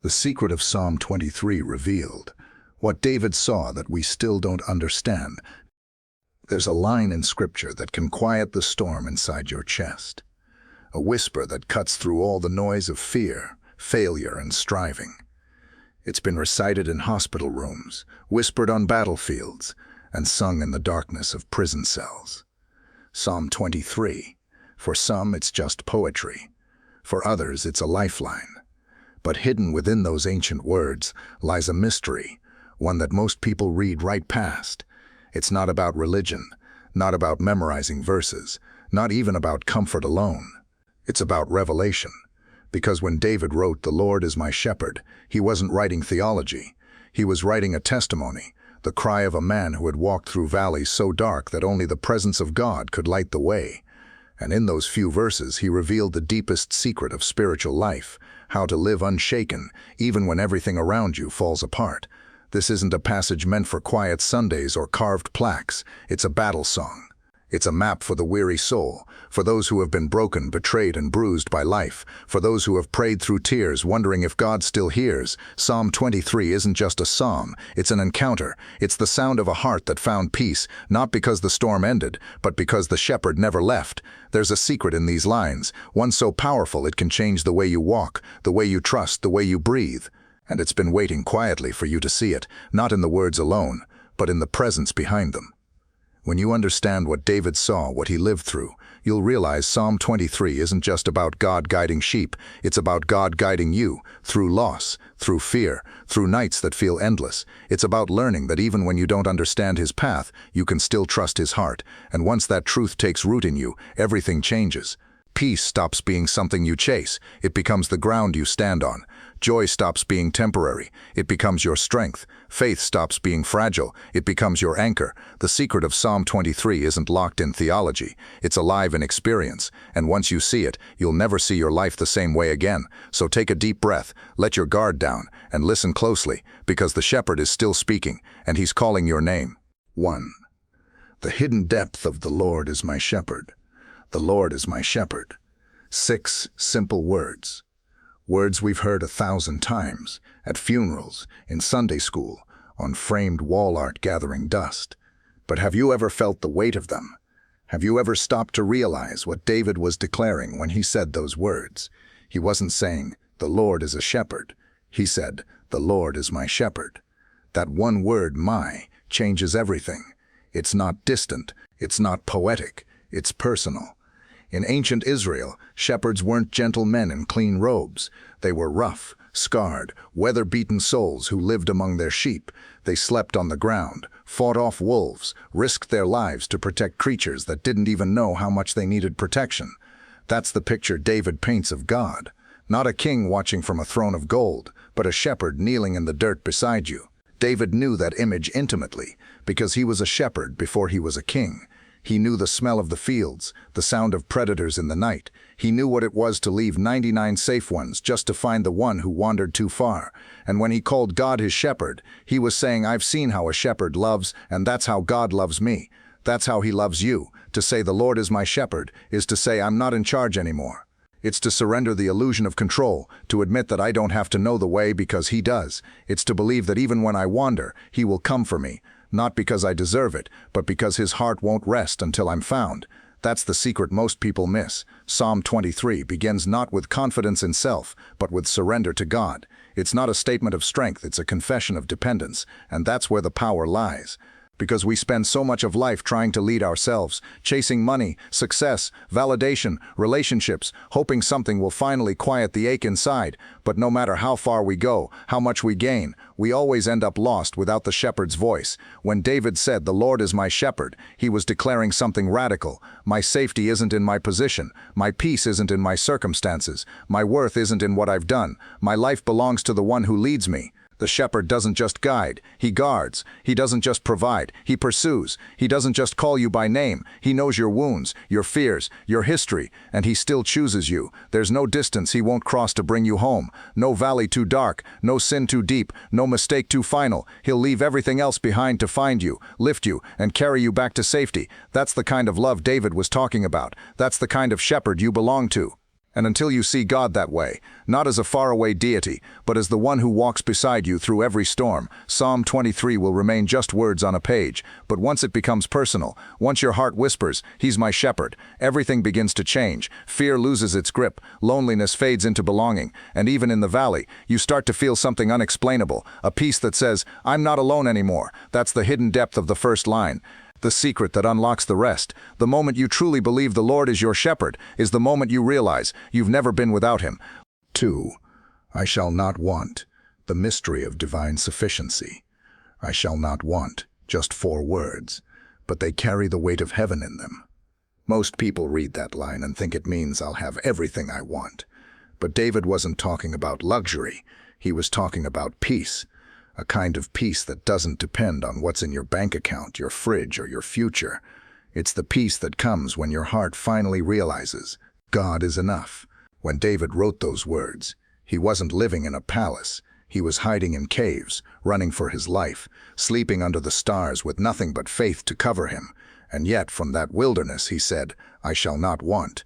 The secret of Psalm 23 revealed. What David saw that we still don't understand. There's a line in Scripture that can quiet the storm inside your chest. A whisper that cuts through all the noise of fear, failure, and striving. It's been recited in hospital rooms, whispered on battlefields, and sung in the darkness of prison cells. Psalm 23. For some, it's just poetry. For others, it's a lifeline. But hidden within those ancient words lies a mystery, one that most people read right past. It's not about religion, not about memorizing verses, not even about comfort alone. It's about revelation. Because when David wrote, "The Lord is my shepherd," he wasn't writing theology. He was writing a testimony, the cry of a man who had walked through valleys so dark that only the presence of God could light the way. And in those few verses, he revealed the deepest secret of spiritual life, how to live unshaken, even when everything around you falls apart. This isn't a passage meant for quiet Sundays or carved plaques. It's a battle song. It's a map for the weary soul, for those who have been broken, betrayed, and bruised by life, for those who have prayed through tears, wondering if God still hears. Psalm 23 isn't just a psalm, it's an encounter. It's the sound of a heart that found peace, not because the storm ended, but because the shepherd never left. There's a secret in these lines, one so powerful it can change the way you walk, the way you trust, the way you breathe. And it's been waiting quietly for you to see it, not in the words alone, but in the presence behind them. When you understand what David saw, what he lived through, you'll realize Psalm 23 isn't just about God guiding sheep, it's about God guiding you, through loss, through fear, through nights that feel endless. It's about learning that even when you don't understand his path, you can still trust his heart, and once that truth takes root in you, everything changes. Peace stops being something you chase, it becomes the ground you stand on. Joy stops being temporary, it becomes your strength. Faith stops being fragile, it becomes your anchor. The secret of Psalm 23 isn't locked in theology, it's alive in experience, and once you see it, you'll never see your life the same way again. So take a deep breath, let your guard down, and listen closely, because the shepherd is still speaking, and he's calling your name. 1. The hidden depth of the Lord is my shepherd. The Lord is my shepherd. 6 simple words. Words we've heard 1,000 times, at funerals, in Sunday school, on framed wall art gathering dust. But have you ever felt the weight of them? Have you ever stopped to realize what David was declaring when he said those words? He wasn't saying, "The Lord is a shepherd." He said, "The Lord is my shepherd." That one word, my, changes everything. It's not distant, it's not poetic, it's personal. In ancient Israel, shepherds weren't gentle men in clean robes. They were rough, scarred, weather-beaten souls who lived among their sheep. They slept on the ground, fought off wolves, risked their lives to protect creatures that didn't even know how much they needed protection. That's the picture David paints of God. Not a king watching from a throne of gold, but a shepherd kneeling in the dirt beside you. David knew that image intimately, because he was a shepherd before he was a king. He knew the smell of the fields, the sound of predators in the night. He knew what it was to leave 99 safe ones just to find the one who wandered too far. And when he called God his shepherd, he was saying, "I've seen how a shepherd loves, and that's how God loves me. That's how he loves you." To say the Lord is my shepherd is to say I'm not in charge anymore. It's to surrender the illusion of control, to admit that I don't have to know the way because he does. It's to believe that even when I wander, he will come for me. Not because I deserve it, but because his heart won't rest until I'm found. That's the secret most people miss. Psalm 23 begins not with confidence in self, but with surrender to God. It's not a statement of strength, it's a confession of dependence, and that's where the power lies. Because we spend so much of life trying to lead ourselves, chasing money, success, validation, relationships, hoping something will finally quiet the ache inside. But no matter how far we go, how much we gain, we always end up lost without the shepherd's voice. When David said, "The Lord is my shepherd," he was declaring something radical. My safety isn't in my position. My peace isn't in my circumstances. My worth isn't in what I've done. My life belongs to the one who leads me. The shepherd doesn't just guide, he guards. He doesn't just provide, he pursues. He doesn't just call you by name, he knows your wounds, your fears, your history, and he still chooses you. There's no distance he won't cross to bring you home, no valley too dark, no sin too deep, no mistake too final. He'll leave everything else behind to find you, lift you, and carry you back to safety. That's the kind of love David was talking about. That's the kind of shepherd you belong to. And until you see God that way, not as a faraway deity, but as the one who walks beside you through every storm, Psalm 23 will remain just words on a page. But once it becomes personal, once your heart whispers, "He's my shepherd," everything begins to change. Fear loses its grip, loneliness fades into belonging, and even in the valley, you start to feel something unexplainable, a peace that says, "I'm not alone anymore." That's the hidden depth of the first line. The secret that unlocks the rest, the moment you truly believe the Lord is your shepherd, is the moment you realize you've never been without him. 2. I shall not want, the mystery of divine sufficiency. I shall not want, just 4 words, but they carry the weight of heaven in them. Most people read that line and think it means I'll have everything I want. But David wasn't talking about luxury, he was talking about peace. A kind of peace that doesn't depend on what's in your bank account, your fridge, or your future. It's the peace that comes when your heart finally realizes God is enough. When David wrote those words, he wasn't living in a palace. He was hiding in caves, running for his life, sleeping under the stars with nothing but faith to cover him. And yet from that wilderness he said, "I shall not want."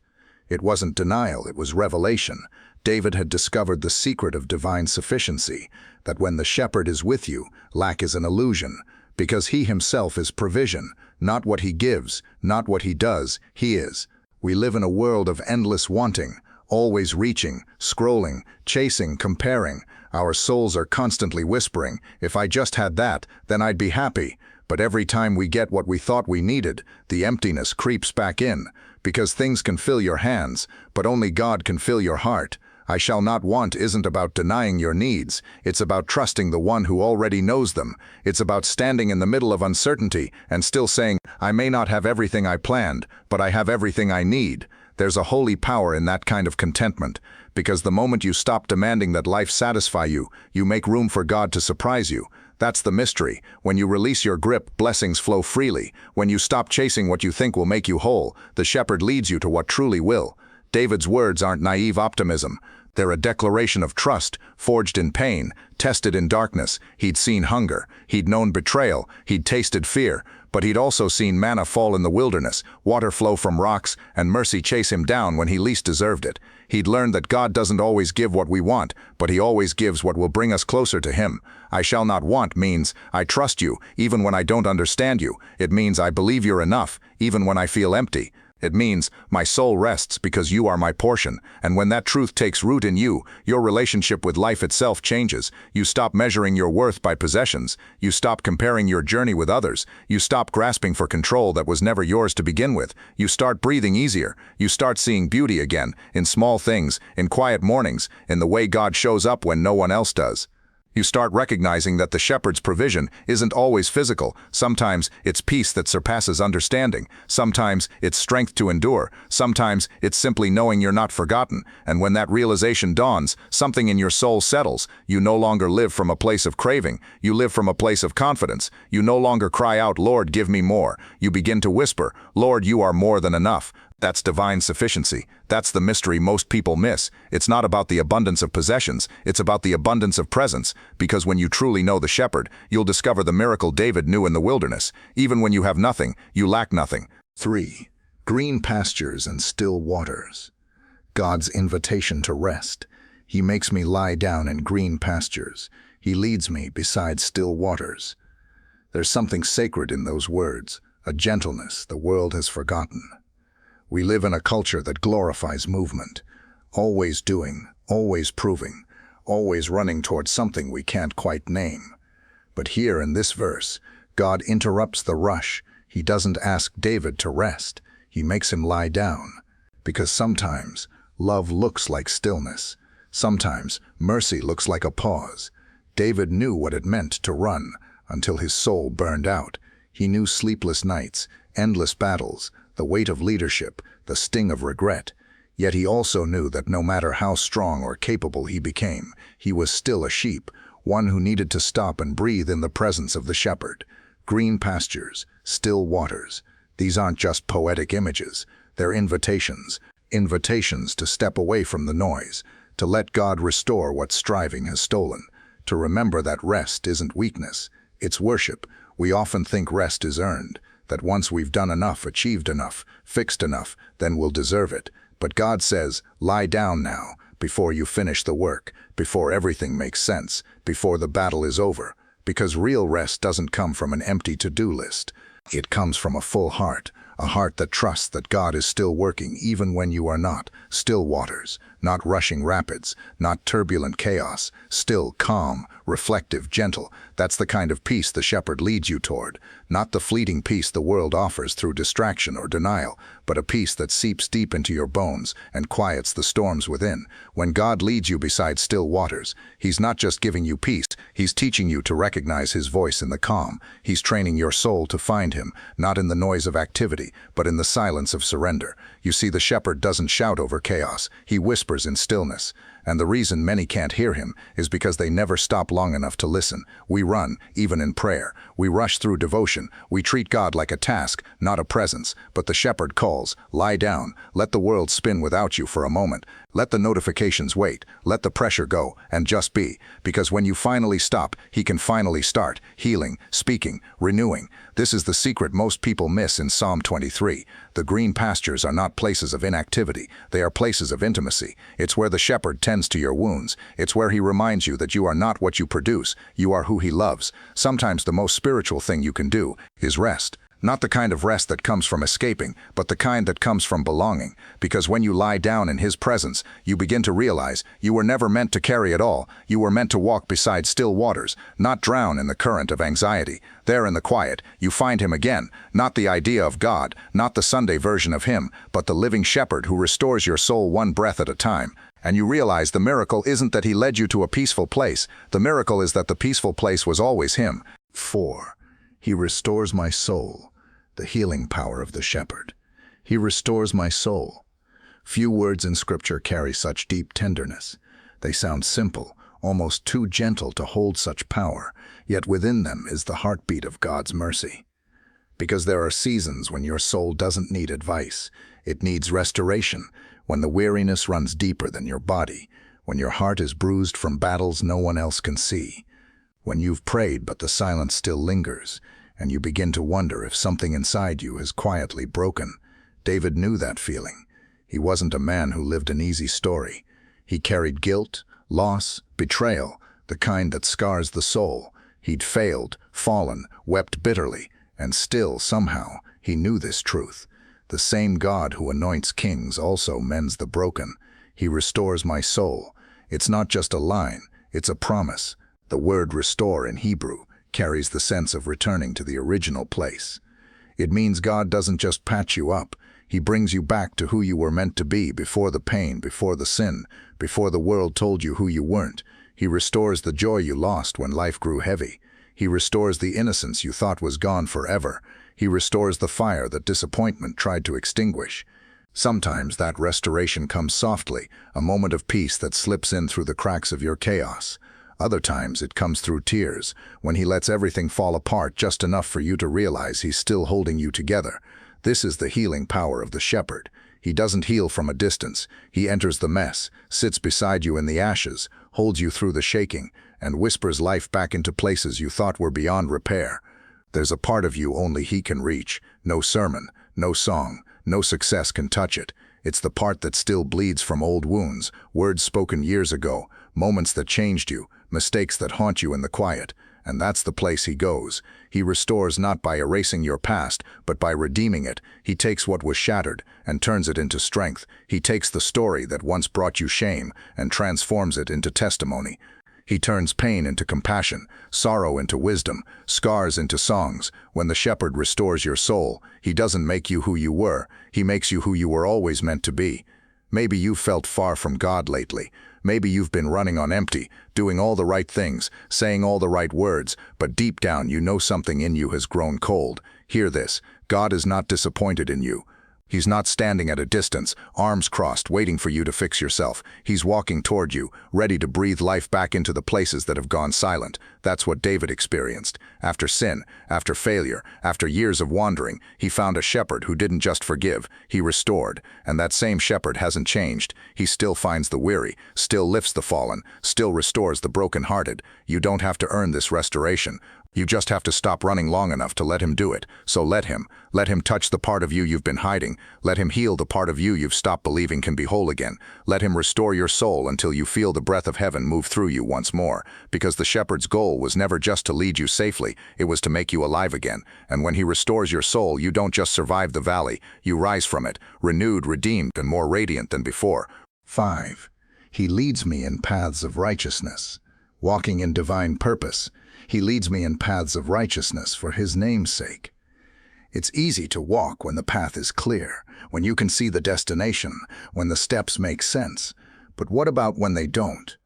It wasn't denial, it was revelation. David had discovered the secret of divine sufficiency, that when the shepherd is with you, lack is an illusion, because he himself is provision, not what he gives, not what he does, he is. We live in a world of endless wanting, always reaching, scrolling, chasing, comparing. Our souls are constantly whispering, "If I just had that, then I'd be happy." But every time we get what we thought we needed, the emptiness creeps back in, because things can fill your hands, but only God can fill your heart. I shall not want isn't about denying your needs. It's about trusting the one who already knows them. It's about standing in the middle of uncertainty and still saying, "I may not have everything I planned, but I have everything I need." There's a holy power in that kind of contentment, because the moment you stop demanding that life satisfy you, you make room for God to surprise you. That's the mystery. When you release your grip, blessings flow freely. When you stop chasing what you think will make you whole, the shepherd leads you to what truly will. David's words aren't naive optimism. They're a declaration of trust, forged in pain, tested in darkness. He'd seen hunger, he'd known betrayal, he'd tasted fear, but he'd also seen manna fall in the wilderness, water flow from rocks, and mercy chase him down when he least deserved it. He'd learned that God doesn't always give what we want, but he always gives what will bring us closer to him. I shall not want means I trust you, even when I don't understand you. It means I believe you're enough, even when I feel empty. It means my soul rests because you are my portion, and when that truth takes root in you, your relationship with life itself changes. You stop measuring your worth by possessions. You stop comparing your journey with others. You stop grasping for control that was never yours to begin with. You start breathing easier. You start seeing beauty again, in small things, in quiet mornings, in the way God shows up when no one else does. You start recognizing that the shepherd's provision isn't always physical. Sometimes it's peace that surpasses understanding. Sometimes it's strength to endure. Sometimes it's simply knowing you're not forgotten. And when that realization dawns, something in your soul settles. You no longer live from a place of craving. You live from a place of confidence. You no longer cry out, "Lord, give me more." You begin to whisper, "Lord, you are more than enough." That's divine sufficiency. That's the mystery most people miss. It's not about the abundance of possessions, it's about the abundance of presence, because when you truly know the shepherd, you'll discover the miracle David knew in the wilderness. Even when you have nothing, you lack nothing. 3. Green pastures and still waters. God's invitation to rest. He makes me lie down in green pastures. He leads me beside still waters. There's something sacred in those words, a gentleness the world has forgotten. We live in a culture that glorifies movement, always doing, always proving, always running towards something we can't quite name. But here in this verse, God interrupts the rush. He doesn't ask David to rest. He makes him lie down. Because sometimes love looks like stillness. Sometimes mercy looks like a pause. David knew what it meant to run until his soul burned out. He knew sleepless nights, endless battles, the weight of leadership, the sting of regret. Yet he also knew that no matter how strong or capable he became, he was still a sheep, one who needed to stop and breathe in the presence of the shepherd. Green pastures, still waters. These aren't just poetic images. They're invitations. Invitations to step away from the noise, to let God restore what striving has stolen, to remember that rest isn't weakness, it's worship. We often think rest is earned, that once we've done enough, achieved enough, fixed enough, then we'll deserve it. But God says, lie down now, before you finish the work, before everything makes sense, before the battle is over. Because real rest doesn't come from an empty to-do list. It comes from a full heart, a heart that trusts that God is still working even when you are not. Still waters, not rushing rapids, not turbulent chaos, still calm, reflective, gentle. That's the kind of peace the shepherd leads you toward. Not the fleeting peace the world offers through distraction or denial, but a peace that seeps deep into your bones and quiets the storms within. When God leads you beside still waters, He's not just giving you peace, He's teaching you to recognize His voice in the calm. He's training your soul to find Him, not in the noise of activity, but in the silence of surrender. You see, the shepherd doesn't shout over chaos, he whispers in stillness. And the reason many can't hear Him is because they never stop long enough to listen. We run, even in prayer. We rush through devotion. We treat God like a task, not a presence. But the shepherd calls, lie down, let the world spin without you for a moment. Let the notifications wait, let the pressure go, and just be. Because when you finally stop, He can finally start, healing, speaking, renewing. This is the secret most people miss in Psalm 23. The green pastures are not places of inactivity, they are places of intimacy. It's where the shepherd tends to your wounds. It's where He reminds you that you are not what you produce, you are who He loves. Sometimes the most spiritual thing you can do is rest. Not the kind of rest that comes from escaping, but the kind that comes from belonging. Because when you lie down in His presence, you begin to realize you were never meant to carry it all. You were meant to walk beside still waters, not drown in the current of anxiety. There in the quiet, you find Him again, not the idea of God, not the Sunday version of Him, but the living shepherd who restores your soul one breath at a time. And you realize the miracle isn't that He led you to a peaceful place. The miracle is that the peaceful place was always Him. 4. He restores my soul, the healing power of the shepherd. He restores my soul. Few words in Scripture carry such deep tenderness. They sound simple, almost too gentle to hold such power, yet within them is the heartbeat of God's mercy. Because there are seasons when your soul doesn't need advice. It needs restoration, when the weariness runs deeper than your body, when your heart is bruised from battles no one else can see, when you've prayed but the silence still lingers, and you begin to wonder if something inside you has quietly broken. David knew that feeling. He wasn't a man who lived an easy story. He carried guilt, loss, betrayal, the kind that scars the soul. He'd failed, fallen, wept bitterly, and still, somehow, he knew this truth. The same God who anoints kings also mends the broken. He restores my soul. It's not just a line, it's a promise. The word restore in Hebrew carries the sense of returning to the original place. It means God doesn't just patch you up. He brings you back to who you were meant to be before the pain, before the sin, before the world told you who you weren't. He restores the joy you lost when life grew heavy. He restores the innocence you thought was gone forever. He restores the fire that disappointment tried to extinguish. Sometimes that restoration comes softly, a moment of peace that slips in through the cracks of your chaos. Other times it comes through tears, when He lets everything fall apart just enough for you to realize He's still holding you together. This is the healing power of the shepherd. He doesn't heal from a distance. He enters the mess, sits beside you in the ashes, holds you through the shaking, and whispers life back into places you thought were beyond repair. There's a part of you only He can reach. No sermon, no song, no success can touch it. It's the part that still bleeds from old wounds, words spoken years ago, moments that changed you, mistakes that haunt you in the quiet. And that's the place He goes. He restores not by erasing your past, but by redeeming it. He takes what was shattered and turns it into strength. He takes the story that once brought you shame and transforms it into testimony. He turns pain into compassion, sorrow into wisdom, scars into songs. When the shepherd restores your soul, He doesn't make you who you were. He makes you who you were always meant to be. Maybe you've felt far from God lately. Maybe you've been running on empty, doing all the right things, saying all the right words, but deep down you know something in you has grown cold. Hear this: God is not disappointed in you. He's not standing at a distance, arms crossed, waiting for you to fix yourself. He's walking toward you, ready to breathe life back into the places that have gone silent. That's what David experienced. After sin, after failure, after years of wandering, he found a shepherd who didn't just forgive, he restored. And that same shepherd hasn't changed. He still finds the weary, still lifts the fallen, still restores the brokenhearted. You don't have to earn this restoration. You just have to stop running long enough to let him do it. So let him. Let him touch the part of you you've been hiding. Let him heal the part of you you've stopped believing can be whole again. Let him restore your soul until you feel the breath of heaven move through you once more. Because the shepherd's goal was never just to lead you safely, it was to make you alive again. And when he restores your soul, you don't just survive the valley, you rise from it, renewed, redeemed, and more radiant than before. 5. He leads me in paths of righteousness. Walking in divine purpose, he leads me in paths of righteousness for his name's sake. It's easy to walk when the path is clear, when you can see the destination, when the steps make sense. But what about when they don't?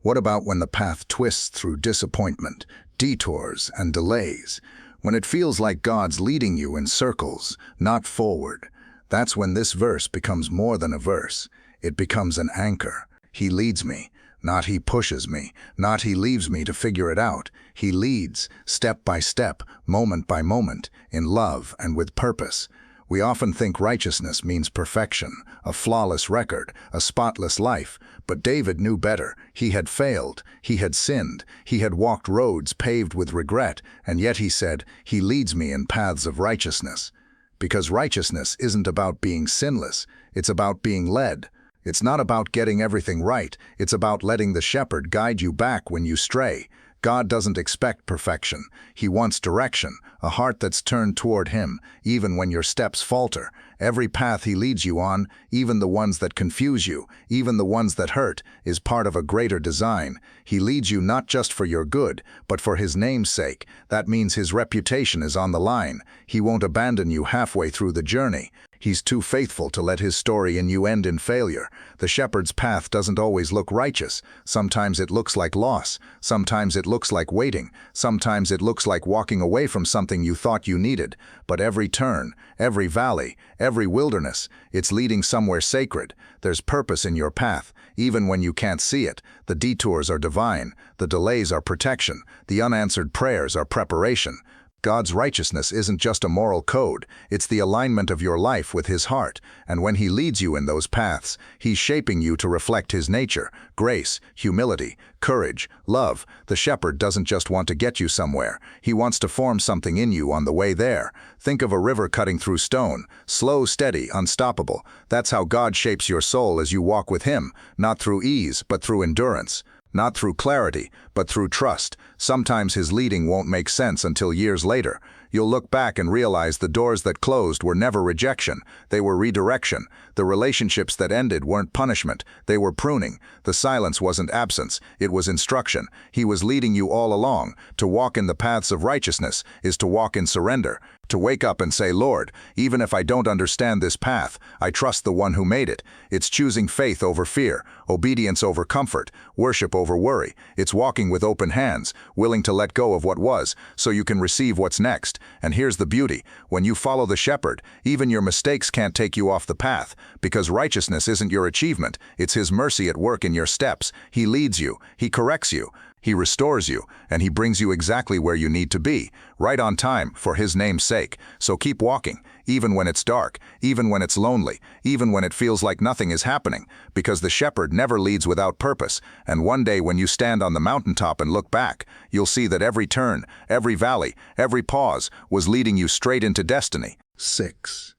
What about when the path twists through disappointment, detours, and delays? When it feels like God's leading you in circles, not forward? That's when this verse becomes more than a verse. It becomes an anchor. He leads me. Not he pushes me, not he leaves me to figure it out. He leads, step by step, moment by moment, in love and with purpose. We often think righteousness means perfection, a flawless record, a spotless life. But David knew better. He had failed, he had sinned, he had walked roads paved with regret, and yet he said, "He leads me in paths of righteousness." Because righteousness isn't about being sinless, it's about being led. It's not about getting everything right, it's about letting the shepherd guide you back when you stray. God doesn't expect perfection. He wants direction, a heart that's turned toward him, even when your steps falter. Every path he leads you on, even the ones that confuse you, even the ones that hurt, is part of a greater design. He leads you not just for your good, but for his name's sake. That means his reputation is on the line. He won't abandon you halfway through the journey. He's too faithful to let his story in you end in failure. The shepherd's path doesn't always look righteous. Sometimes it looks like loss. Sometimes it looks like waiting. Sometimes it looks like walking away from something you thought you needed. But every turn, every valley, every wilderness, it's leading somewhere sacred. There's purpose in your path, even when you can't see it. The detours are divine. The delays are protection. The unanswered prayers are preparation. God's righteousness isn't just a moral code, it's the alignment of your life with his heart, and when he leads you in those paths, he's shaping you to reflect his nature, grace, humility, courage, love. The shepherd doesn't just want to get you somewhere, he wants to form something in you on the way there. Think of a river cutting through stone, slow, steady, unstoppable. That's how God shapes your soul as you walk with him, not through ease, but through endurance. Not through clarity, but through trust. Sometimes his leading won't make sense until years later. You'll look back and realize the doors that closed were never rejection, they were redirection. The relationships that ended weren't punishment, they were pruning. The silence wasn't absence, it was instruction. He was leading you all along. To walk in the paths of righteousness is to walk in surrender. To wake up and say, "Lord, even if I don't understand this path, I trust the one who made it." It's choosing faith over fear, obedience over comfort, worship over worry. It's walking with open hands, willing to let go of what was, so you can receive what's next. And here's the beauty. When you follow the shepherd, even your mistakes can't take you off the path, because righteousness isn't your achievement, it's his mercy at work in your steps. He leads you, he corrects you, he restores you, and he brings you exactly where you need to be, right on time, for his name's sake. So keep walking, even when it's dark, even when it's lonely, even when it feels like nothing is happening, because the shepherd never leads without purpose. And one day when you stand on the mountaintop and look back, you'll see that every turn, every valley, every pause was leading you straight into destiny. 6.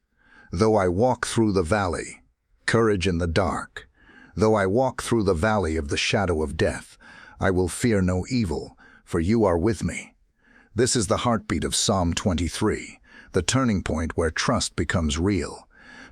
Though I walk through the valley, courage in the dark. Though I walk through the valley of the shadow of death, I will fear no evil, for you are with me. This is the heartbeat of Psalm 23, the turning point where trust becomes real.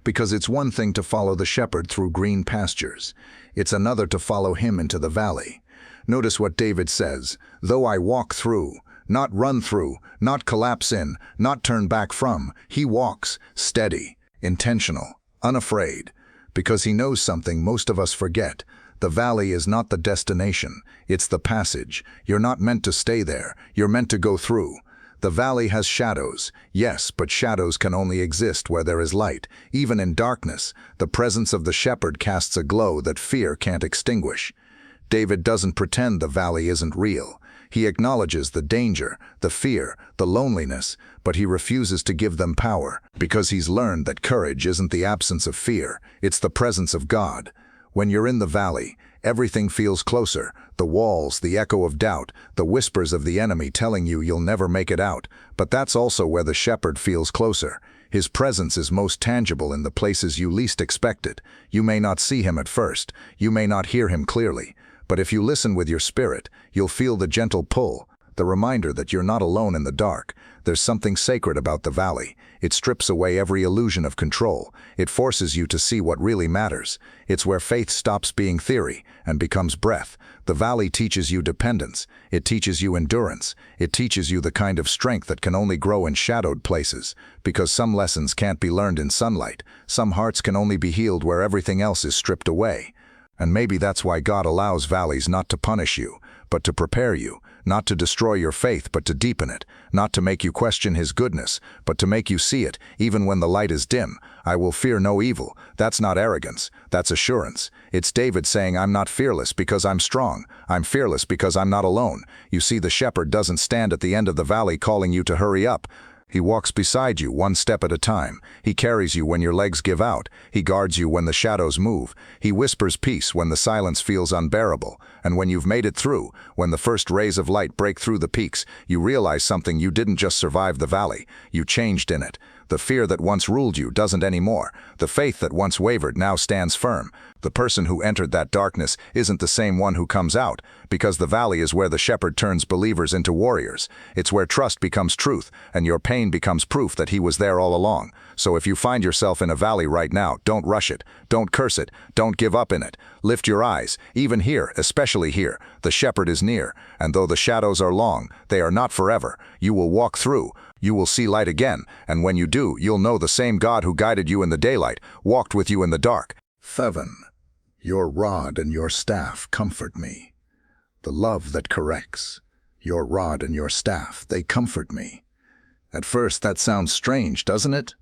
Because it's one thing to follow the shepherd through green pastures. It's another to follow him into the valley. Notice what David says, "Though I walk through," not run through, not collapse in, not turn back from. He walks, steady, intentional, unafraid. Because he knows something most of us forget. The valley is not the destination, it's the passage. You're not meant to stay there, you're meant to go through. The valley has shadows, yes, but shadows can only exist where there is light. Even in darkness, the presence of the shepherd casts a glow that fear can't extinguish. David doesn't pretend the valley isn't real. He acknowledges the danger, the fear, the loneliness, but he refuses to give them power, because he's learned that courage isn't the absence of fear, it's the presence of God. When you're in the valley, Everything feels closer. The walls, the echo of doubt, the whispers of the enemy telling you you'll never make it out. But that's also where the shepherd feels closer. His presence is most tangible in the places you least expect it. You may not see him at first. You may not hear him clearly. But if you listen with your spirit, you'll feel the gentle pull, the reminder that you're not alone in the dark. There's something sacred about the valley. It strips away every illusion of control. It forces you to see what really matters. It's where faith stops being theory and becomes breath. The valley teaches you dependence. It teaches you endurance. It teaches you the kind of strength that can only grow in shadowed places. Because some lessons can't be learned in sunlight. Some hearts can only be healed where everything else is stripped away. And maybe that's why God allows valleys not to punish you, but to prepare you. Not to destroy your faith, but to deepen it. Not to make you question his goodness, but to make you see it, even when the light is dim. I will fear no evil. That's not arrogance. That's assurance. It's David saying, I'm not fearless because I'm strong. I'm fearless because I'm not alone. You see, the shepherd doesn't stand at the end of the valley calling you to hurry up. He walks beside you one step at a time. He carries you when your legs give out. He guards you when the shadows move. He whispers peace when the silence feels unbearable. And when you've made it through, when the first rays of light break through the peaks, you realize something: you didn't just survive the valley, you changed in it. The fear that once ruled you doesn't anymore. The faith that once wavered now stands firm. The person who entered that darkness isn't the same one who comes out, because the valley is where the shepherd turns believers into warriors. It's where trust becomes truth, and your pain becomes proof that he was there all along. So if you find yourself in a valley right now, don't rush it, don't curse it, don't give up in it. Lift your eyes. Even here, especially here, the shepherd is near, and though the shadows are long, they are not forever. You will walk through. You will see light again, and when you do, you'll know the same God who guided you in the daylight walked with you in the dark. 7. Your rod and your staff comfort me. The love that corrects. Your rod and your staff, they comfort me. At first that sounds strange, doesn't it?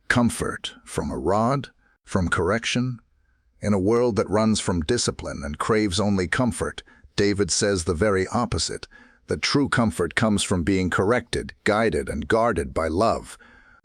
Comfort from a rod, from correction. In a world that runs from discipline and craves only comfort, David says the very opposite. That true comfort comes from being corrected, guided, and guarded by love.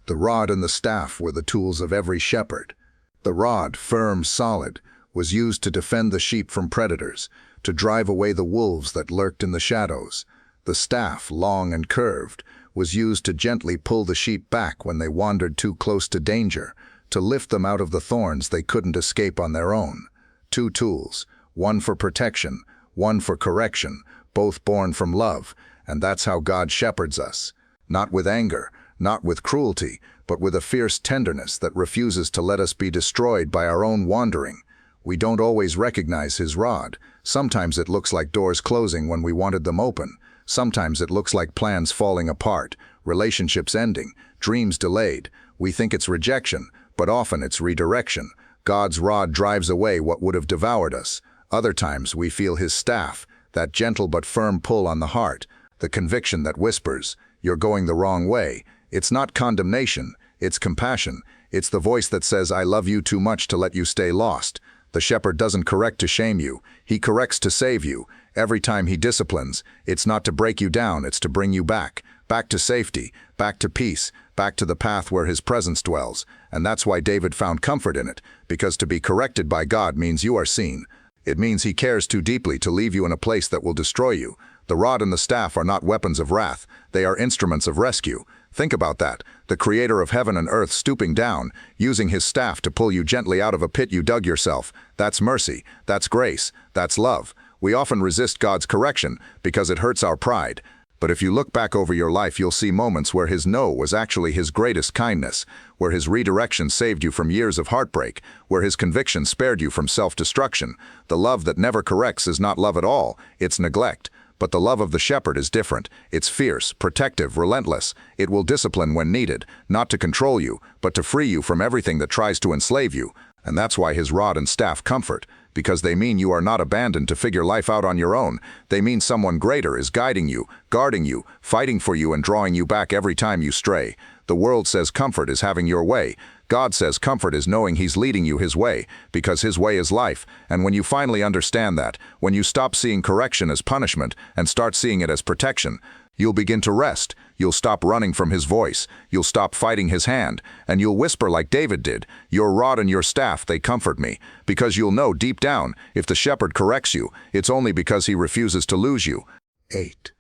The rod and the staff were the tools of every shepherd. The rod, firm, solid, was used to defend the sheep from predators, to drive away the wolves that lurked in the shadows. The staff, long and curved, was used to gently pull the sheep back when they wandered too close to danger, to lift them out of the thorns they couldn't escape on their own. 2 tools, one for protection, one for correction, both born from love, and that's how God shepherds us. Not with anger, not with cruelty, but with a fierce tenderness that refuses to let us be destroyed by our own wandering. We don't always recognize his rod. Sometimes it looks like doors closing when we wanted them open. Sometimes it looks like plans falling apart, relationships ending, dreams delayed. We think it's rejection, but often it's redirection. God's rod drives away what would have devoured us. Other times we feel his staff, that gentle but firm pull on the heart, the conviction that whispers, you're going the wrong way. It's not condemnation, it's compassion. It's the voice that says, I love you too much to let you stay lost. The shepherd doesn't correct to shame you, he corrects to save you. Every time he disciplines, it's not to break you down, it's to bring you back to safety, back to peace, back to the path where his presence dwells. And that's why David found comfort in it, because to be corrected by God means you are seen. It means he cares too deeply to leave you in a place that will destroy you. The rod and the staff are not weapons of wrath, they are instruments of rescue. Think about that, the creator of heaven and earth stooping down, using his staff to pull you gently out of a pit you dug yourself. That's mercy, that's grace, that's love. We often resist God's correction because it hurts our pride. But if you look back over your life, you'll see moments where his no was actually his greatest kindness, where his redirection saved you from years of heartbreak, where his conviction spared you from self-destruction. The love that never corrects is not love at all, it's neglect. But the love of the shepherd is different. It's fierce, protective, relentless. It will discipline when needed, not to control you, but to free you from everything that tries to enslave you. And that's why his rod and staff comfort, because they mean you are not abandoned to figure life out on your own. They mean someone greater is guiding you, guarding you, fighting for you, and drawing you back every time you stray. The world says comfort is having your way. God says comfort is knowing He's leading you His way, because His way is life, and when you finally understand that, when you stop seeing correction as punishment and start seeing it as protection, you'll begin to rest, you'll stop running from His voice, you'll stop fighting His hand, and you'll whisper like David did, "Your rod and your staff, they comfort me," because you'll know deep down, if the shepherd corrects you, it's only because he refuses to lose you. 8.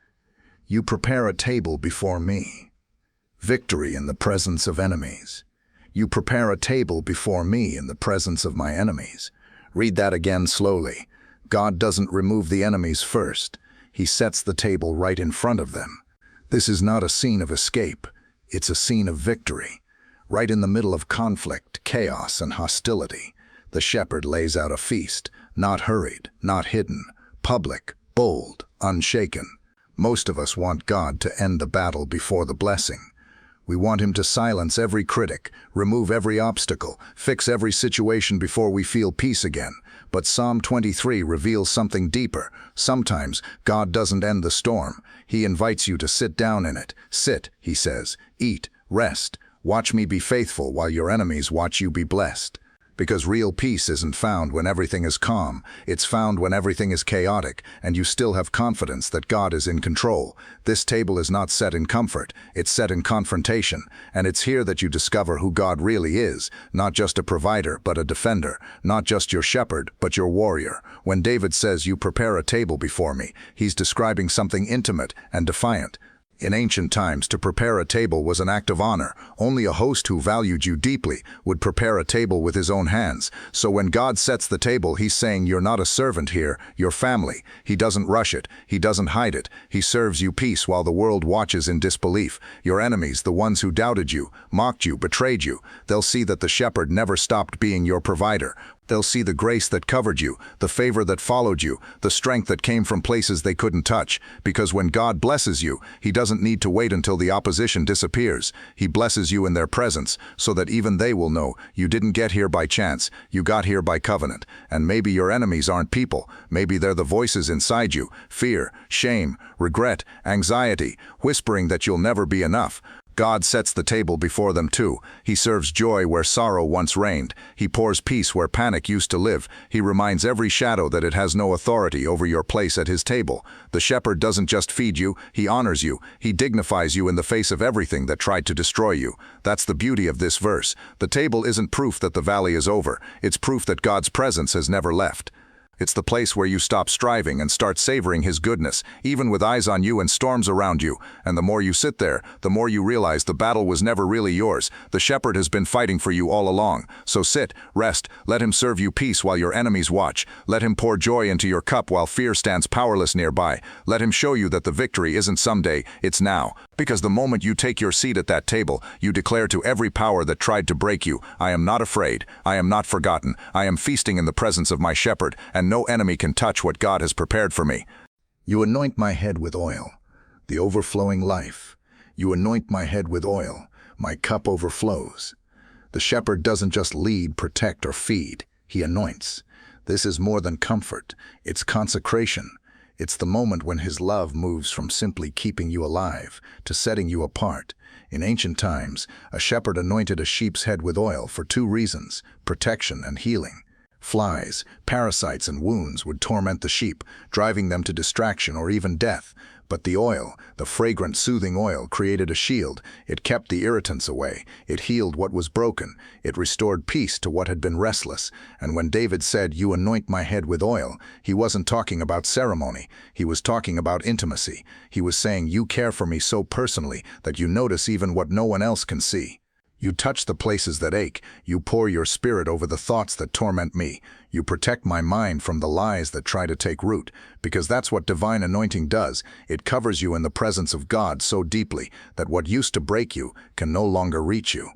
You prepare a table before me. Victory in the presence of enemies. You prepare a table before me in the presence of my enemies. Read that again slowly. God doesn't remove the enemies first. He sets the table right in front of them. This is not a scene of escape. It's a scene of victory. Right in the middle of conflict, chaos, and hostility, the shepherd lays out a feast, not hurried, not hidden, public, bold, unshaken. Most of us want God to end the battle before the blessing. We want Him to silence every critic, remove every obstacle, fix every situation before we feel peace again. But Psalm 23 reveals something deeper. Sometimes God doesn't end the storm. He invites you to sit down in it. Sit, He says, eat, rest. Watch me be faithful while your enemies watch you be blessed. Because real peace isn't found when everything is calm. It's found when everything is chaotic, and you still have confidence that God is in control. This table is not set in comfort, it's set in confrontation, and it's here that you discover who God really is, not just a provider, but a defender, not just your shepherd, but your warrior. When David says, "You prepare a table before me," he's describing something intimate and defiant. In ancient times, to prepare a table was an act of honor. Only a host who valued you deeply would prepare a table with his own hands. So when God sets the table, He's saying, you're not a servant here, you're family. He doesn't rush it, He doesn't hide it. He serves you peace while the world watches in disbelief. Your enemies, the ones who doubted you, mocked you, betrayed you, they'll see that the shepherd never stopped being your provider. They'll see the grace that covered you, the favor that followed you, the strength that came from places they couldn't touch. Because when God blesses you, He doesn't need to wait until the opposition disappears. He blesses you in their presence, so that even they will know you didn't get here by chance, you got here by covenant. And maybe your enemies aren't people, maybe they're the voices inside you, fear, shame, regret, anxiety, whispering that you'll never be enough. God sets the table before them too. He serves joy where sorrow once reigned. He pours peace where panic used to live. He reminds every shadow that it has no authority over your place at His table. The shepherd doesn't just feed you, He honors you. He dignifies you in the face of everything that tried to destroy you. That's the beauty of this verse. The table isn't proof that the valley is over. It's proof that God's presence has never left. It's the place where you stop striving and start savoring His goodness, even with eyes on you and storms around you. And the more you sit there, the more you realize the battle was never really yours. The shepherd has been fighting for you all along. So sit, rest, let Him serve you peace while your enemies watch. Let Him pour joy into your cup while fear stands powerless nearby. Let Him show you that the victory isn't someday, it's now. Because the moment you take your seat at that table, you declare to every power that tried to break you, I am not afraid, I am not forgotten, I am feasting in the presence of my shepherd, and no enemy can touch what God has prepared for me. You anoint my head with oil, the overflowing life. You anoint my head with oil, my cup overflows. The shepherd doesn't just lead, protect, or feed, He anoints. This is more than comfort, it's consecration. It's the moment when His love moves from simply keeping you alive to setting you apart. In ancient times, a shepherd anointed a sheep's head with oil for two reasons: protection and healing. Flies, parasites, and wounds would torment the sheep, driving them to distraction or even death. But the oil, the fragrant, soothing oil, created a shield. It kept the irritants away. It healed what was broken. It restored peace to what had been restless. And when David said, "You anoint my head with oil," he wasn't talking about ceremony. He was talking about intimacy. He was saying, you care for me so personally that you notice even what no one else can see. You touch the places that ache. You pour your spirit over the thoughts that torment me. You protect my mind from the lies that try to take root, because that's what divine anointing does. It covers you in the presence of God so deeply that what used to break you can no longer reach you.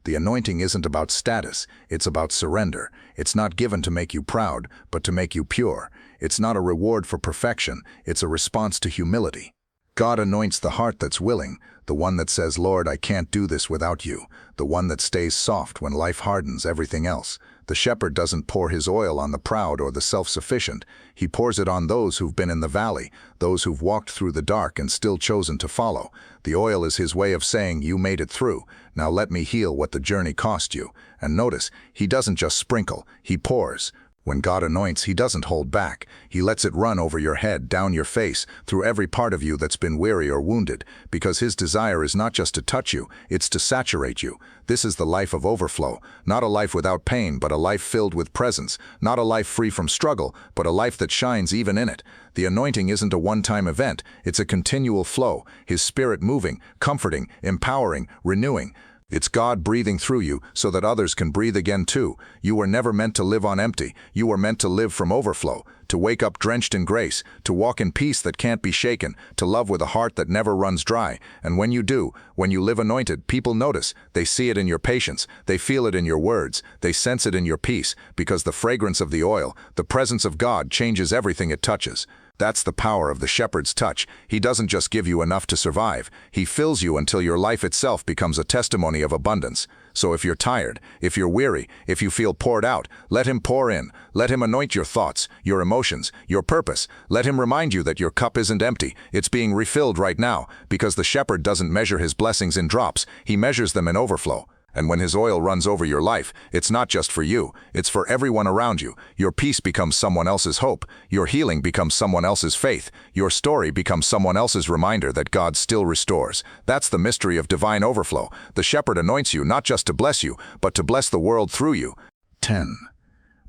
The anointing isn't about status, it's about surrender. It's not given to make you proud, but to make you pure. It's not a reward for perfection, it's a response to humility. God anoints the heart that's willing, the one that says, Lord, I can't do this without you, the one that stays soft when life hardens everything else, The shepherd doesn't pour his oil on the proud or the self-sufficient. He pours it on those who've been in the valley, those who've walked through the dark and still chosen to follow. The oil is his way of saying, you made it through. Now let me heal what the journey cost you. And notice, he doesn't just sprinkle, he pours. When God anoints, he doesn't hold back. He lets it run over your head, down your face, through every part of you that's been weary or wounded, because his desire is not just to touch you, it's to saturate you. This is the life of overflow, not a life without pain, but a life filled with presence, not a life free from struggle, but a life that shines even in it. The anointing isn't a one-time event, it's a continual flow, his spirit moving, comforting, empowering, renewing. It's God breathing through you so that others can breathe again too. You were never meant to live on empty. You were meant to live from overflow, to wake up drenched in grace, to walk in peace that can't be shaken, to love with a heart that never runs dry. And when you do, when you live anointed, people notice. They see it in your patience. They feel it in your words. They sense it in your peace, because the fragrance of the oil, the presence of God, changes everything it touches. That's the power of the shepherd's touch. He doesn't just give you enough to survive. He fills you until your life itself becomes a testimony of abundance. So if you're tired, if you're weary, if you feel poured out, let him pour in. Let him anoint your thoughts, your emotions, your purpose. Let him remind you that your cup isn't empty. It's being refilled right now, because the shepherd doesn't measure his blessings in drops. He measures them in overflow. And when his oil runs over your life, it's not just for you, it's for everyone around you. Your peace becomes someone else's hope. Your healing becomes someone else's faith. Your story becomes someone else's reminder that God still restores. That's the mystery of divine overflow. The shepherd anoints you not just to bless you, but to bless the world through you. 10.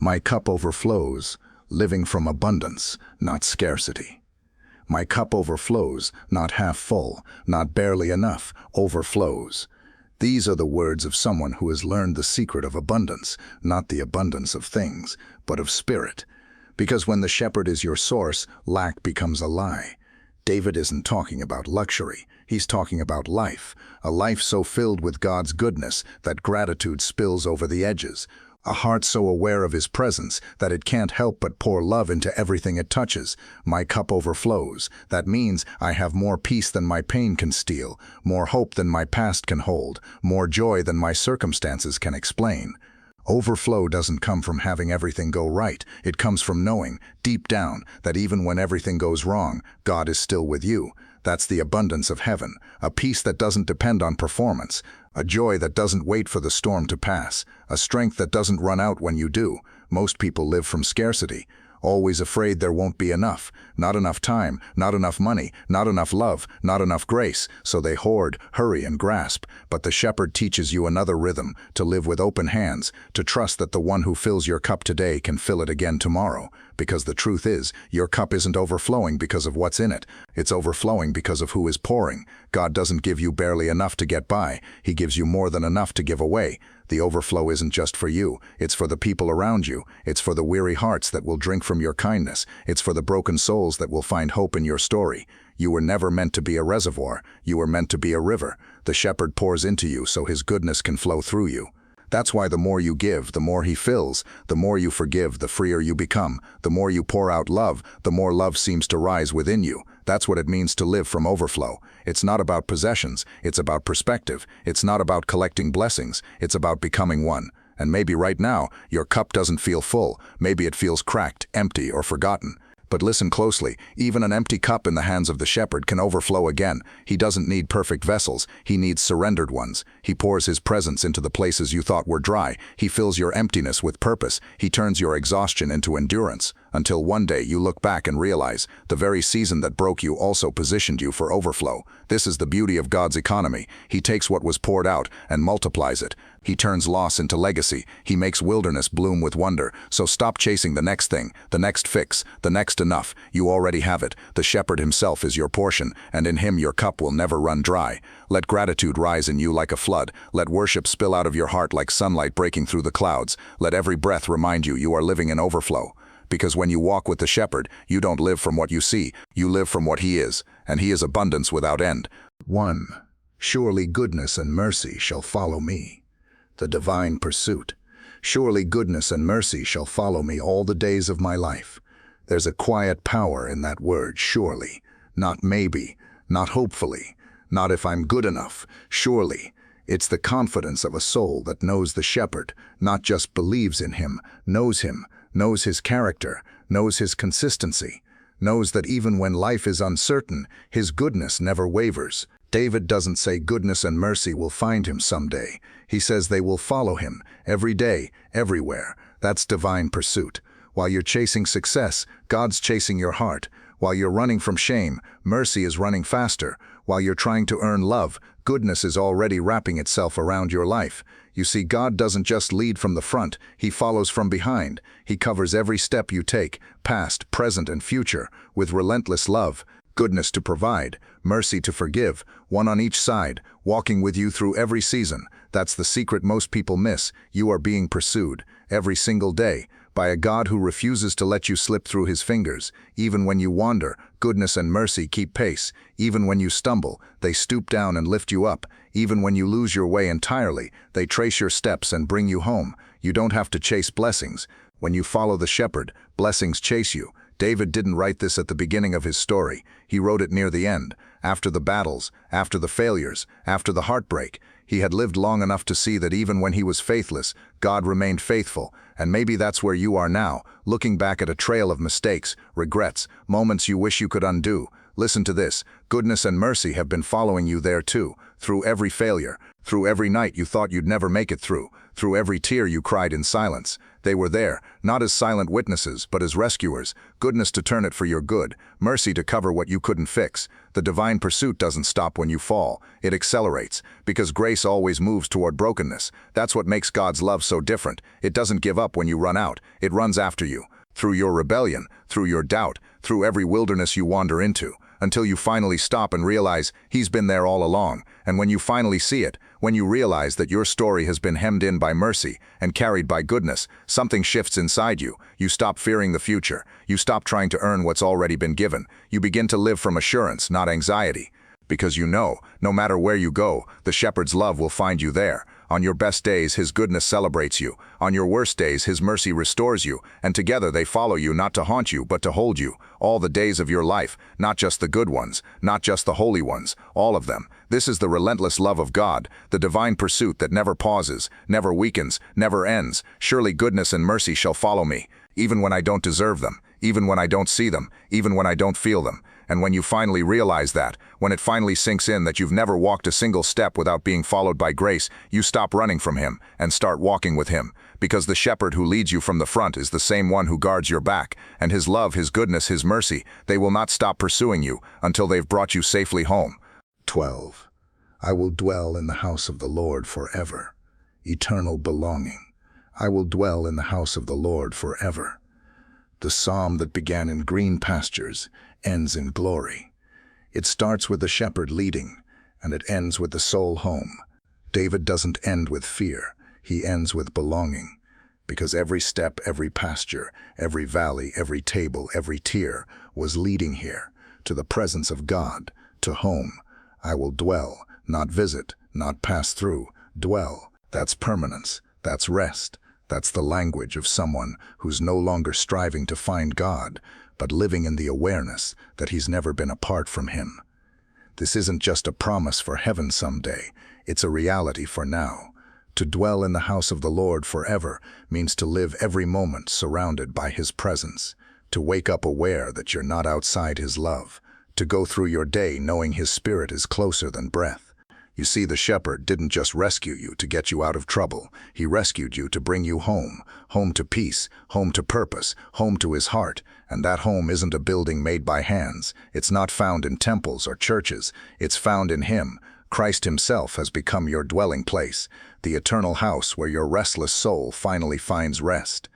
My cup overflows, living from abundance, not scarcity. My cup overflows, not half full, not barely enough, overflows. These are the words of someone who has learned the secret of abundance, not the abundance of things, but of spirit. Because when the shepherd is your source, lack becomes a lie. David isn't talking about luxury, he's talking about life, a life so filled with God's goodness that gratitude spills over the edges, a heart so aware of his presence that it can't help but pour love into everything it touches. My cup overflows. That means I have more peace than my pain can steal, more hope than my past can hold, more joy than my circumstances can explain. Overflow doesn't come from having everything go right. It comes from knowing, deep down, that even when everything goes wrong, God is still with you. That's the abundance of heaven, a peace that doesn't depend on performance, a joy that doesn't wait for the storm to pass, a strength that doesn't run out when you do. Most people live from scarcity, always afraid there won't be enough, not enough time, not enough money, not enough love, not enough grace, so they hoard, hurry, and grasp. But the shepherd teaches you another rhythm, to live with open hands, to trust that the one who fills your cup today can fill it again tomorrow. Because the truth is, your cup isn't overflowing because of what's in it. It's overflowing because of who is pouring. God doesn't give you barely enough to get by. He gives you more than enough to give away. The overflow isn't just for you. It's for the people around you. It's for the weary hearts that will drink from your kindness. It's for the broken souls that will find hope in your story. You were never meant to be a reservoir. You were meant to be a river. The shepherd pours into you so his goodness can flow through you. That's why the more you give, the more he fills. The more you forgive, the freer you become. The more you pour out love, the more love seems to rise within you. That's what it means to live from overflow. It's not about possessions, it's about perspective. It's not about collecting blessings, it's about becoming one. And maybe right now, your cup doesn't feel full. Maybe it feels cracked, empty, or forgotten. But listen closely, even an empty cup in the hands of the shepherd can overflow again. He doesn't need perfect vessels, he needs surrendered ones. He pours his presence into the places you thought were dry. He fills your emptiness with purpose. He turns your exhaustion into endurance. Until one day you look back and realize, the very season that broke you also positioned you for overflow. This is the beauty of God's economy. He takes what was poured out and multiplies it. He turns loss into legacy. He makes wilderness bloom with wonder. So stop chasing the next thing, the next fix, the next enough. You already have it. The shepherd himself is your portion, and in him your cup will never run dry. Let gratitude rise in you like a flood. Let worship spill out of your heart like sunlight breaking through the clouds. Let every breath remind you you are living in overflow. Because when you walk with the shepherd, you don't live from what you see, you live from what he is, and he is abundance without end. 1. Surely goodness and mercy shall follow me. The divine pursuit. Surely goodness and mercy shall follow me all the days of my life. There's a quiet power in that word, surely. Not maybe, not hopefully, not if I'm good enough. Surely. It's the confidence of a soul that knows the shepherd, not just believes in him, knows his character, knows his consistency, knows that even when life is uncertain, his goodness never wavers. David doesn't say goodness and mercy will find him someday. He says they will follow him, every day, everywhere. That's divine pursuit. While you're chasing success, God's chasing your heart. While you're running from shame, mercy is running faster. While you're trying to earn love, goodness is already wrapping itself around your life. You see, God doesn't just lead from the front, He follows from behind. He covers every step you take, past, present, and future, with relentless love, goodness to provide, mercy to forgive, one on each side, walking with you through every season. That's the secret most people miss. You are being pursued, every single day, by a God who refuses to let you slip through His fingers. Even when you wander, goodness and mercy keep pace. Even when you stumble, they stoop down and lift you up. Even when you lose your way entirely, they trace your steps and bring you home. You don't have to chase blessings. When you follow the shepherd, blessings chase you. David didn't write this at the beginning of his story. He wrote it near the end, after the battles, after the failures, after the heartbreak. He had lived long enough to see that even when he was faithless, God remained faithful. And maybe that's where you are now, looking back at a trail of mistakes, regrets, moments you wish you could undo. Listen to this. Goodness and mercy have been following you there too, through every failure, through every night you thought you'd never make it through every tear you cried in silence. They were there, not as silent witnesses, but as rescuers. Goodness to turn it for your good, mercy to cover what you couldn't fix. The divine pursuit doesn't stop when you fall. It accelerates, because grace always moves toward brokenness. That's what makes God's love so different. It doesn't give up when you run out. It runs after you, through your rebellion, through your doubt, through every wilderness you wander into, until you finally stop and realize He's been there all along. And when you finally see it, when you realize that your story has been hemmed in by mercy and carried by goodness, something shifts inside you. You stop fearing the future. You stop trying to earn what's already been given. You begin to live from assurance, not anxiety. Because you know, no matter where you go, the shepherd's love will find you there. On your best days, His goodness celebrates you. On your worst days, His mercy restores you. And together they follow you, not to haunt you, but to hold you. All the days of your life, not just the good ones, not just the holy ones, all of them. This is the relentless love of God, the divine pursuit that never pauses, never weakens, never ends. Surely goodness and mercy shall follow me, even when I don't deserve them, even when I don't see them, even when I don't feel them. And when you finally realize that, when it finally sinks in that you've never walked a single step without being followed by grace, you stop running from Him and start walking with Him. Because the shepherd who leads you from the front is the same one who guards your back, and His love, His goodness, His mercy, they will not stop pursuing you until they've brought you safely home. 12. I will dwell in the house of the Lord forever. Eternal belonging. I will dwell in the house of the Lord forever. The psalm that began in green pastures ends in glory. It starts with the shepherd leading, and it ends with the soul home. David doesn't end with fear. He ends with belonging. Because every step, every pasture, every valley, every table, every tear was leading here, to the presence of God, to home. I will dwell, not visit, not pass through. Dwell. That's permanence. That's rest. That's the language of someone who's no longer striving to find God, but living in the awareness that He's never been apart from Him. This isn't just a promise for heaven someday, it's a reality for now. To dwell in the house of the Lord forever means to live every moment surrounded by His presence, to wake up aware that you're not outside His love, to go through your day knowing His Spirit is closer than breath. You see, the shepherd didn't just rescue you to get you out of trouble. He rescued you to bring you home, home to peace, home to purpose, home to His heart. And that home isn't a building made by hands. It's not found in temples or churches. It's found in Him. Christ Himself has become your dwelling place, the eternal house where your restless soul finally finds rest.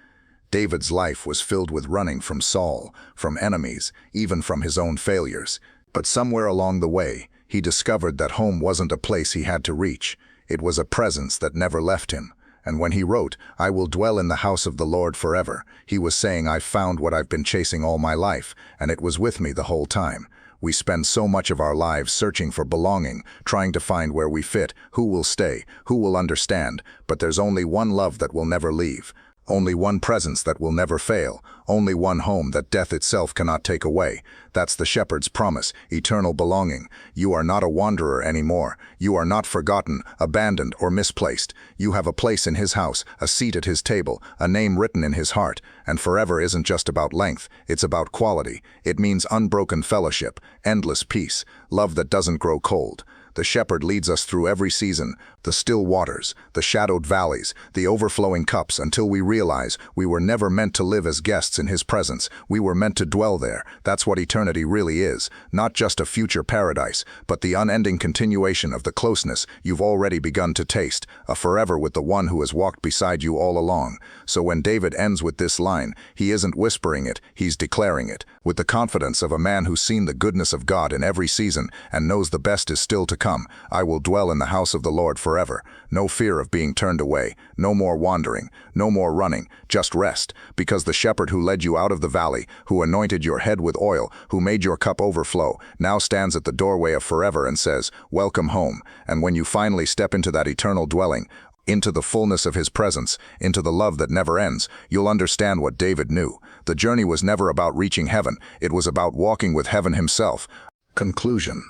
David's life was filled with running from Saul, from enemies, even from his own failures. But somewhere along the way, he discovered that home wasn't a place he had to reach. It was a presence that never left him. And when he wrote, I will dwell in the house of the Lord forever, he was saying, I've found what I've been chasing all my life, and it was with me the whole time. We spend so much of our lives searching for belonging, trying to find where we fit, who will stay, who will understand, but there's only one love that will never leave. Only one presence that will never fail, only one home that death itself cannot take away. That's the shepherd's promise, eternal belonging. You are not a wanderer anymore. You are not forgotten, abandoned, or misplaced. You have a place in his house, a seat at his table, a name written in his heart. And forever isn't just about length, it's about quality. It means unbroken fellowship, endless peace, love that doesn't grow cold. The shepherd leads us through every season, the still waters, the shadowed valleys, the overflowing cups, until we realize we were never meant to live as guests in his presence. We were meant to dwell there. That's what eternity really is. Not just a future paradise, but the unending continuation of the closeness you've already begun to taste, a forever with the one who has walked beside you all along. So when David ends with this line, he isn't whispering it, he's declaring it, with the confidence of a man who's seen the goodness of God in every season and knows the best is still to come. I will dwell in the house of the Lord forever. No fear of being turned away, no more wandering, no more running, just rest, because the shepherd who led you out of the valley, who anointed your head with oil, who made your cup overflow, now stands at the doorway of forever and says, "Welcome home." And when you finally step into that eternal dwelling, into the fullness of his presence, into the love that never ends, you'll understand what David knew. The journey was never about reaching heaven, it was about walking with heaven himself. Conclusion.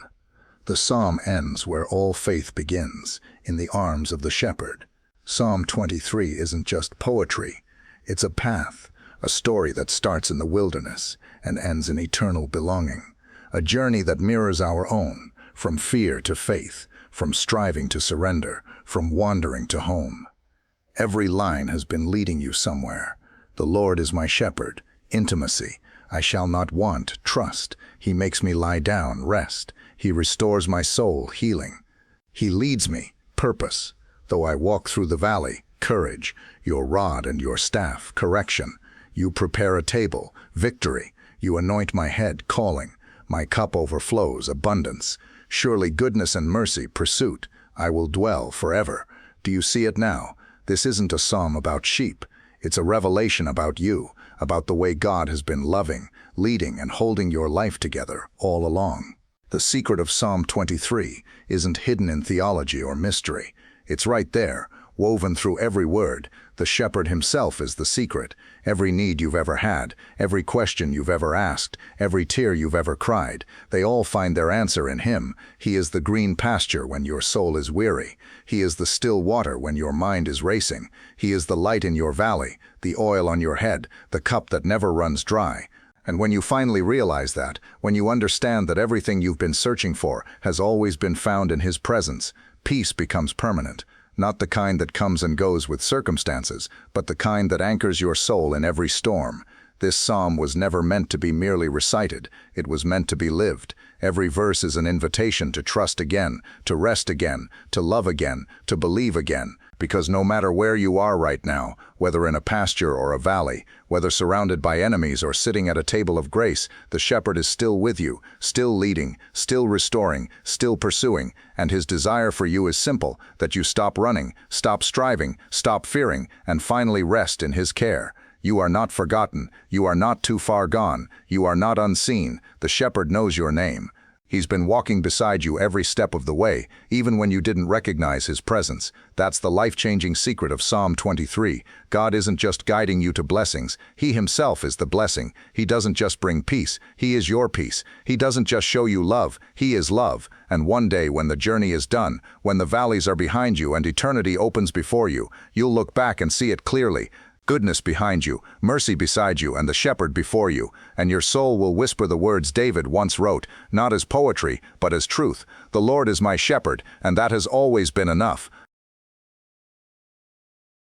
The psalm ends where all faith begins, in the arms of the shepherd. Psalm 23 isn't just poetry, it's a path, a story that starts in the wilderness and ends in eternal belonging. A journey that mirrors our own, from fear to faith, from striving to surrender, from wandering to home. Every line has been leading you somewhere. The Lord is my shepherd, intimacy. I shall not want, trust. He makes me lie down, rest. He restores my soul, healing. He leads me, purpose. Though I walk through the valley, courage. Your rod and your staff, correction. You prepare a table, victory. You anoint my head, calling. My cup overflows, abundance. Surely goodness and mercy, pursuit. I will dwell forever. Do you see it now? This isn't a psalm about sheep. It's a revelation about you, about the way God has been loving, leading, and holding your life together all along. The secret of Psalm 23 isn't hidden in theology or mystery. It's right there, woven through every word. The shepherd himself is the secret. Every need you've ever had, every question you've ever asked, every tear you've ever cried, they all find their answer in him. He is the green pasture when your soul is weary. He is the still water when your mind is racing. He is the light in your valley, the oil on your head, the cup that never runs dry. And when you finally realize that, when you understand that everything you've been searching for has always been found in his presence, peace becomes permanent. Not the kind that comes and goes with circumstances, but the kind that anchors your soul in every storm. This psalm was never meant to be merely recited, it was meant to be lived. Every verse is an invitation to trust again, to rest again, to love again, to believe again. Because no matter where you are right now, whether in a pasture or a valley, whether surrounded by enemies or sitting at a table of grace, the shepherd is still with you, still leading, still restoring, still pursuing, and his desire for you is simple, that you stop running, stop striving, stop fearing, and finally rest in his care. You are not forgotten, you are not too far gone, you are not unseen, the shepherd knows your name. He's been walking beside you every step of the way, even when you didn't recognize his presence. That's the life-changing secret of Psalm 23. God isn't just guiding you to blessings, he himself is the blessing. He doesn't just bring peace, he is your peace. He doesn't just show you love, he is love. And one day when the journey is done, when the valleys are behind you and eternity opens before you, you'll look back and see it clearly. Goodness behind you, mercy beside you, and the shepherd before you, and your soul will whisper the words David once wrote, not as poetry, but as truth. The Lord is my shepherd, and that has always been enough.